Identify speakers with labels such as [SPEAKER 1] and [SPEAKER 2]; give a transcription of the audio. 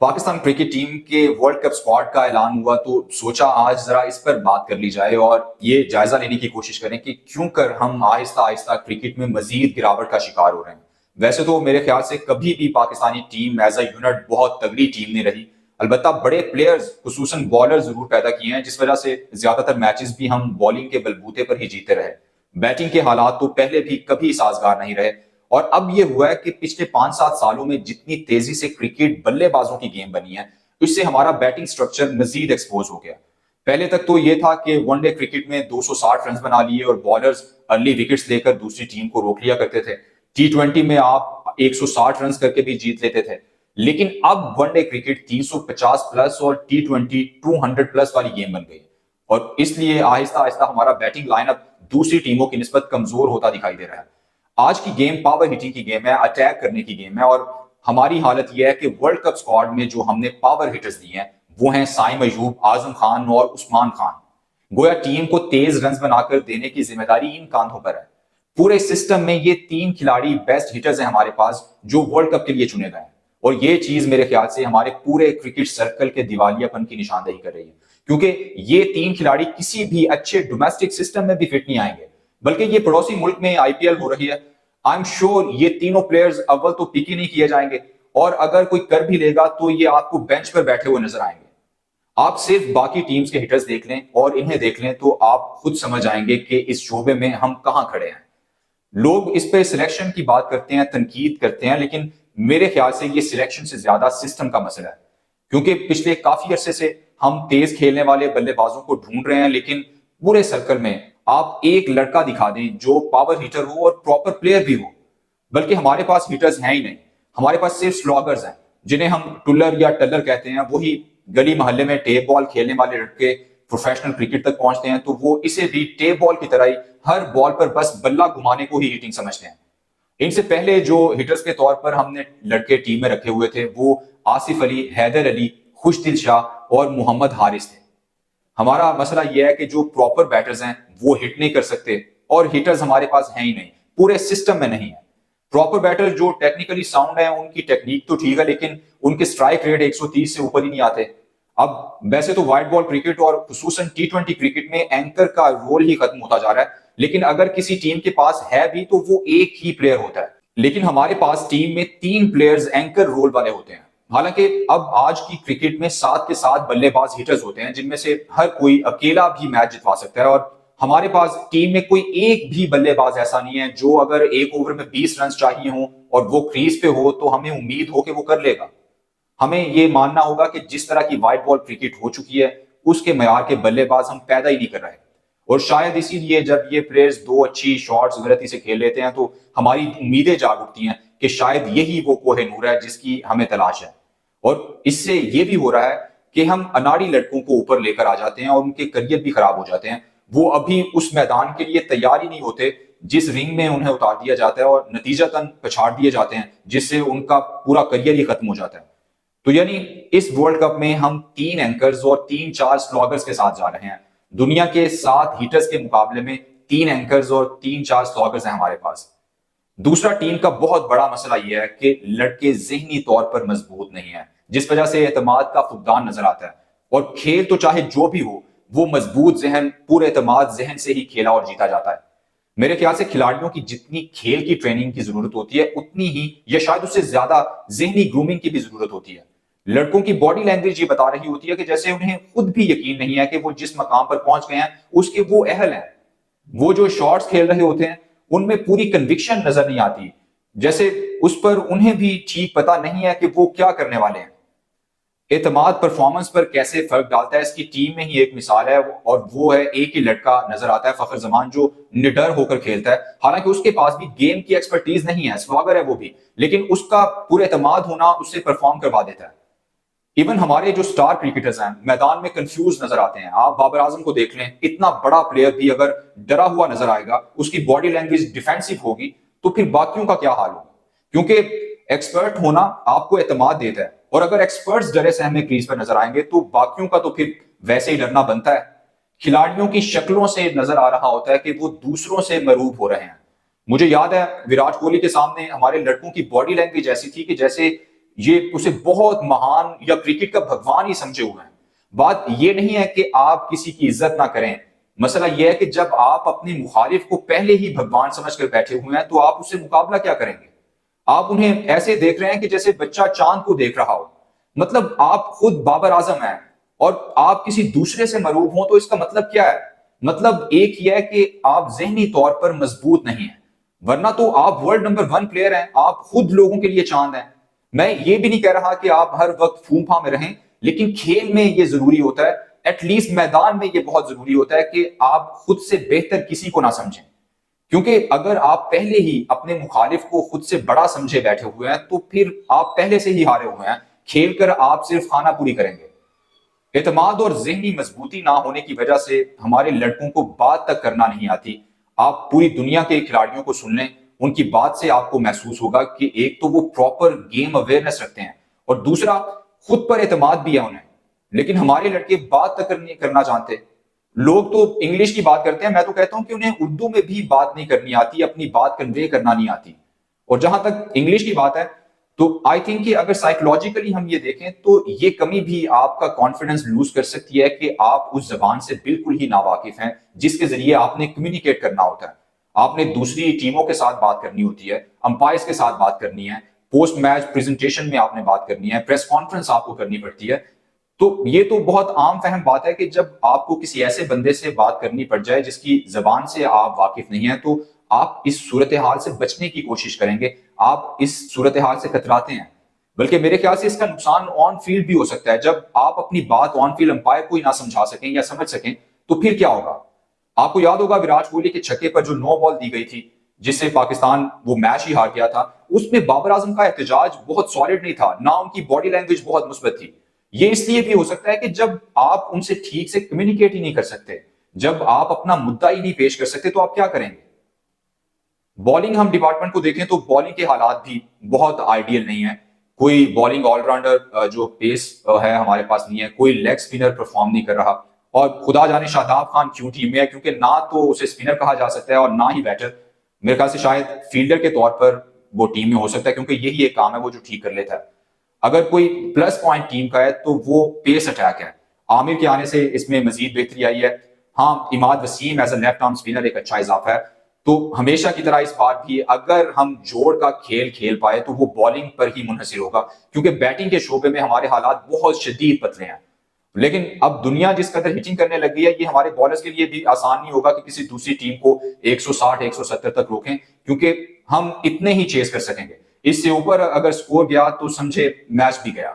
[SPEAKER 1] Pakistan cricket team کے world cup squad کا اعلان ہوا تو سوچا آج ذرا اس پر بات کر لی جائے اور یہ جائزہ لینے کی کوشش کریں کہ کیوں کر ہم آہستہ آہستہ کرکٹ میں مزید گراوٹ کا شکار ہو رہے ہیں۔ ویسے تو میرے خیال سے کبھی بھی Pakistani team as a unit بہت تگڑی ٹیم نہیں رہی، البتہ بڑے پلیئرز خصوصاً بالر ضرور پیدا کیے ہیں جس وجہ سے زیادہ تر میچز بھی ہم بالنگ کے بلبوتے پر ہی جیتے رہے۔ بیٹنگ کے حالات تو پہلے بھی کبھی سازگار نہیں رہے، اور اب یہ ہوا ہے کہ پچھلے 5-7 سالوں میں جتنی تیزی سے کرکٹ بلے بازوں کی گیم بنی ہے اس سے ہمارا بیٹنگ سٹرکچر مزید ایکسپوز ہو گیا۔ پہلے تک تو یہ تھا کہ ون ڈے کرکٹ میں 260 رنز بنا لیے اور بالرز ارلی وکٹس لے کر دوسری ٹیم کو روک لیا کرتے تھے۔ T20 میں آپ 160 رنز کر کے بھی جیت لیتے تھے، لیکن اب ون ڈے کرکٹ 350 پلس اور T20 200 پلس والی گیم بن گئی، اور اس لیے آہستہ آہستہ ہمارا بیٹنگ لائن اپ دوسری ٹیموں کی نسبت کمزور ہوتا دکھائی دے رہا ہے۔ آج کی گیم پاور ہٹنگ کی گیم ہے، اٹیک کرنے کی گیم ہے، اور ہماری حالت یہ ہے کہ ورلڈ کپ اسکواڈ میں جو ہم نے پاور ہٹرز دی ہیں وہ ہیں سائم ایوب، اعظم خان اور عثمان خان۔ گویا ٹیم کو تیز رنز بنا کر دینے کی ذمہ داری ان کاندھوں پر ہے۔ پورے سسٹم میں یہ 3 کھلاڑی بیسٹ ہٹرز ہیں ہمارے پاس جو ورلڈ کپ کے لیے چنے گئے ہیں، اور یہ چیز میرے خیال سے ہمارے پورے کرکٹ سرکل کے دیوالیہ پن کی نشاندہی کر رہی ہے، کیونکہ یہ 3 کھلاڑی کسی بھی اچھے ڈومیسٹک سسٹم میں بھی فٹ نہیں آئیں گے، بلکہ یہ پڑوسی ملک میں IPL ہو رہی ہے، آئی ایم شیور یہ تینوں پلیئرز اول تو پک ہی نہیں کیے جائیں گے، اور اگر کوئی کر بھی لے گا تو یہ آپ کو بینچ پر بیٹھے ہوئے نظر آئیں گے۔ آپ صرف باقی ٹیمز کے ہٹرز دیکھ لیں اور انہیں دیکھ لیں تو آپ خود سمجھ آئیں گے کہ اس شعبے میں ہم کہاں کھڑے ہیں۔ لوگ اس پہ سلیکشن کی بات کرتے ہیں، تنقید کرتے ہیں، لیکن میرے خیال سے یہ سلیکشن سے زیادہ سسٹم کا مسئلہ ہے، کیونکہ پچھلے کافی عرصے سے ہم تیز کھیلنے والے بلے بازوں کو ڈھونڈ رہے ہیں، لیکن پورے سرکل میں آپ ایک لڑکا دکھا دیں جو پاور ہیٹر ہو اور پراپر پلیئر بھی ہو، بلکہ ہمارے پاس ہیٹرز ہیں ہی نہیں۔ ہمارے پاس صرف سلاگرز ہیں جنہیں ہم ٹلر یا ٹلر کہتے ہیں، وہی گلی محلے میں ٹیپ بال کھیلنے والے لڑکے پروفیشنل کرکٹ تک پہنچتے ہیں تو وہ اسے بھی ٹیپ بال کی طرح ہی ہر بال پر بس بلہ گھمانے کو ہی ہیٹنگ سمجھتے ہیں۔ ان سے پہلے جو ہٹرز کے طور پر ہم نے لڑکے ٹیم میں رکھے ہوئے تھے وہ آصف علی، حیدر علی، خوش دل شاہ اور محمد حارث تھے۔ ہمارا مسئلہ یہ ہے کہ جو پراپر بیٹرز ہیں وہ ہٹ نہیں کر سکتے، اور ہٹرز ہمارے پاس ہیں ہی نہیں، پورے سسٹم میں نہیں ہے۔ پراپر بیٹر جو ٹیکنیکلی ساؤنڈ ہیں ان کی ٹیکنیک تو ٹھیک ہے، لیکن ان کے سٹرائک ریٹ 130 سے اوپر ہی نہیں آتے۔ اب ویسے تو وائٹ بال کرکٹ اور خصوصاً T20 کرکٹ میں اینکر کا رول ہی ختم ہوتا جا رہا ہے، لیکن اگر کسی ٹیم کے پاس ہے بھی تو وہ ایک ہی پلیئر ہوتا ہے، لیکن ہمارے پاس ٹیم میں 3 پلیئرز اینکر رول والے ہوتے ہیں۔ حالانکہ اب آج کی کرکٹ میں 7 کے 7 بلے باز ہٹرز ہوتے ہیں جن میں سے ہر کوئی اکیلا بھی میچ جتوا سکتا ہے، اور ہمارے پاس ٹیم میں کوئی ایک بھی بلے باز ایسا نہیں ہے جو اگر ایک اوور میں 20 رنز چاہیے ہوں اور وہ کریز پہ ہو تو ہمیں امید ہو کہ وہ کر لے گا۔ ہمیں یہ ماننا ہوگا کہ جس طرح کی وائٹ بال کرکٹ ہو چکی ہے اس کے معیار کے بلے باز ہم پیدا ہی نہیں کر رہے، اور شاید اسی لیے جب یہ پلیئرز 2 اچھی شاٹس غلطی سے کھیل لیتے ہیں تو ہماری امیدیں جاگ اٹھتی ہیں کہ شاید یہی وہ کوہ نور ہے جس کی ہمیں تلاش ہے، اور اس سے یہ بھی ہو رہا ہے کہ ہم اناڑی لڑکوں کو اوپر لے کر آ جاتے ہیں اور ان کے کریئر بھی خراب ہو جاتے ہیں۔ وہ ابھی اس میدان کے لیے تیار ہی نہیں ہوتے جس رنگ میں انہیں اتار دیا جاتا ہے، اور نتیجتاً پچھاڑ دیے جاتے ہیں جس سے ان کا پورا کریئر ہی ختم ہو جاتا ہے۔ تو یعنی اس ورلڈ کپ میں ہم 3 اینکرز اور 3-4 سلاگرز کے ساتھ جا رہے ہیں۔ دنیا کے 7 ہیٹرز کے مقابلے میں 3 اینکرز اور 3-4 سلاگرز ہیں ہمارے پاس۔ دوسرا ٹیم کا بہت بڑا مسئلہ یہ ہے کہ لڑکے ذہنی طور پر مضبوط نہیں ہیں، جس وجہ سے اعتماد کا فقدان نظر آتا ہے، اور کھیل تو چاہے جو بھی ہو وہ مضبوط ذہن، پورے اعتماد ذہن سے ہی کھیلا اور جیتا جاتا ہے۔ میرے خیال سے کھلاڑیوں کی جتنی کھیل کی ٹریننگ کی ضرورت ہوتی ہے اتنی ہی یا شاید اس سے زیادہ ذہنی گرومنگ کی بھی ضرورت ہوتی ہے۔ لڑکوں کی باڈی لینگویج یہ بتا رہی ہوتی ہے کہ جیسے انہیں خود بھی یقین نہیں ہے کہ وہ جس مقام پر پہنچ گئے ہیں اس کے وہ اہل ہیں۔ وہ جو شارٹس کھیل رہے ہوتے ہیں ان میں پوری کنوکشن نظر نہیں آتی، جیسے اس پر انہیں بھی ٹھیک پتا نہیں ہے کہ وہ کیا کرنے والے ہیں۔ اعتماد پرفارمنس پر کیسے فرق ڈالتا ہے اس کی ٹیم میں ہی ایک مثال ہے، اور وہ ہے ایک ہی لڑکا نظر آتا ہے، فخر زمان، جو نڈر ہو کر کھیلتا ہے۔ حالانکہ اس کے پاس بھی گیم کی ایکسپرٹیز نہیں ہے، سلاگر ہے وہ بھی، لیکن اس کا پورے اعتماد ہونا اس سے پرفارم کروا دیتا ہے۔ ایون ہمارے جو سٹار کرکٹرز ہیں میدان میں کنفیوز نظر آتے ہیں۔ آپ بابر اعظم کو دیکھ لیں، اتنا بڑا پلیئر بھی اگر ڈرا ہوا نظر آئے گا، اس کی باڈی لینگویج ڈیفینسو ہوگی، تو پھر باقیوں کا کیا حال ہوگا؟ کیونکہ ایکسپرٹ ہونا آپ کو اعتماد دیتا ہے، اور اگر ایکسپرٹس ڈرے سہمے کریز پر نظر آئیں گے تو باقیوں کا تو پھر ویسے ہی ڈرنا بنتا ہے۔ کھلاڑیوں کی شکلوں سے نظر آ رہا ہوتا ہے کہ وہ دوسروں سے مرعوب ہو رہے ہیں۔ مجھے یاد ہے وراٹ کوہلی کے سامنے ہمارے لڑکوں کی باڈی لینگویج ایسی تھی کہ جیسے یہ اسے بہت مہان یا کرکٹ کا بھگوان ہی سمجھے ہوئے ہیں. بات یہ نہیں ہے کہ آپ کسی کی عزت نہ کریں، مسئلہ یہ ہے کہ جب آپ اپنے مخالف کو پہلے ہی بھگوان سمجھ کر بیٹھے ہوئے ہیں تو آپ اس سے مقابلہ کیا کریں گے؟ آپ انہیں ایسے دیکھ رہے ہیں کہ جیسے بچہ چاند کو دیکھ رہا ہو. مطلب آپ خود بابر اعظم ہیں اور آپ کسی دوسرے سے مروب ہوں، تو اس کا مطلب کیا ہے؟ مطلب ایک یہ ہے کہ آپ ذہنی طور پر مضبوط نہیں ہیں، ورنہ تو آپ ورلڈ نمبر 1 پلیئر ہیں، آپ خود لوگوں کے لیے چاند ہیں. میں یہ بھی نہیں کہہ رہا کہ آپ ہر وقت پھون پھاں میں رہیں، لیکن کھیل میں یہ ضروری ہوتا ہے، ایٹ لیسٹ میدان میں یہ بہت ضروری ہوتا ہے کہ آپ خود سے بہتر کسی کو نہ سمجھیں. کیونکہ اگر آپ پہلے ہی اپنے مخالف کو خود سے بڑا سمجھے بیٹھے ہوئے ہیں تو پھر آپ پہلے سے ہی ہارے ہوئے ہیں، کھیل کر آپ صرف خانہ پوری کریں گے. اعتماد اور ذہنی مضبوطی نہ ہونے کی وجہ سے ہمارے لڑکوں کو بات تک کرنا نہیں آتی. آپ پوری دنیا کے کھلاڑیوں کو سن لیں، ان کی بات سے آپ کو محسوس ہوگا کہ ایک تو وہ پراپر گیم اویئرنس رکھتے ہیں اور دوسرا خود پر اعتماد بھی ہے انہیں. لیکن ہمارے لڑکے بات تک کرنا جانتے. لوگ تو انگلش کی بات کرتے ہیں، میں تو کہتا ہوں کہ انہیں اردو میں بھی بات نہیں کرنی آتی، اپنی بات کنوے کرنا نہیں آتی. اور جہاں تک انگلش کی بات ہے تو آئی تھنک کہ اگر سائیکولوجیکلی ہم یہ دیکھیں تو یہ کمی بھی آپ کا کانفیڈنس لوز کر سکتی ہے کہ آپ اس زبان سے بالکل ہی ناواقف ہیں جس کے ذریعے آپ نے کمیونیکیٹ کرنا ہوتا ہے. آپ نے دوسری ٹیموں کے ساتھ بات کرنی ہوتی ہے، امپائرز کے ساتھ بات کرنی ہے، پوسٹ میچ پریزنٹیشن میں آپ نے بات کرنی ہے، پریس کانفرنس آپ کو کرنی پڑتی ہے. تو یہ تو بہت عام فہم بات ہے کہ جب آپ کو کسی ایسے بندے سے بات کرنی پڑ جائے جس کی زبان سے آپ واقف نہیں ہیں تو آپ اس صورتحال سے بچنے کی کوشش کریں گے. آپ اس صورتحال سے کتراتے ہیں، بلکہ میرے خیال سے اس کا نقصان آن فیلڈ بھی ہو سکتا ہے. جب آپ اپنی بات آن فیلڈ امپائر کو ہی نہ سمجھا سکیں یا سمجھ سکیں تو پھر کیا ہوگا؟ آپ کو یاد ہوگا وراٹ کوہلی کے چھکے پر جو 9 بال دی گئی تھی جس سے پاکستان وہ میچ ہی ہار گیا تھا، اس میں بابر اعظم کا احتجاج بہت سالڈ نہیں تھا، نہ ان کی باڈی لینگویج بہت مثبت تھی. یہ اس لیے بھی ہو سکتا ہے کہ جب آپ ان سے ٹھیک سے کمیونیکیٹ ہی نہیں کر سکتے، جب آپ اپنا مدعا ہی نہیں پیش کر سکتے تو آپ کیا کریں گے؟ بالنگ ہم ڈپارٹمنٹ کو دیکھیں تو بالنگ کے حالات بھی بہت آئیڈیل نہیں ہیں. کوئی بالنگ آل راؤنڈر جو پیس ہے ہمارے پاس نہیں ہے، کوئی لیگ سپنر پرفارم نہیں کر رہا. اور خدا جانے شاداب خان کیوں ٹیم میں ہے، کیونکہ نہ تو اسے سپنر کہا جا سکتا ہے اور نہ ہی بیٹر. میرے خیال سے شاید فیلڈر کے طور پر وہ ٹیم میں ہو سکتا ہے کیونکہ یہی ایک کام ہے وہ جو ٹھیک کر لیتا ہے. اگر کوئی پلس پوائنٹ ٹیم کا ہے تو وہ پیس اٹیک ہے. عامر کے آنے سے اس میں مزید بہتری آئی ہے. ہاں، Imad Wasim is a left arm spinner ایک اچھا اضافہ ہے. تو ہمیشہ کی طرح اس بار بھی اگر ہم جوڑ کا کھیل کھیل پائے تو وہ بالنگ پر ہی منحصر ہوگا، کیونکہ بیٹنگ کے شعبے میں ہمارے حالات بہت شدید پتلے ہیں. لیکن اب دنیا جس قدر ہٹنگ کرنے لگی ہے، یہ ہمارے بالرز کے لیے بھی آسان نہیں ہوگا کہ کسی دوسری ٹیم کو 160 170 تک روکیں، کیونکہ ہم اتنے ہی چیز کر سکیں گے. اس سے اوپر اگر سکور گیا تو سمجھے میچ بھی گیا.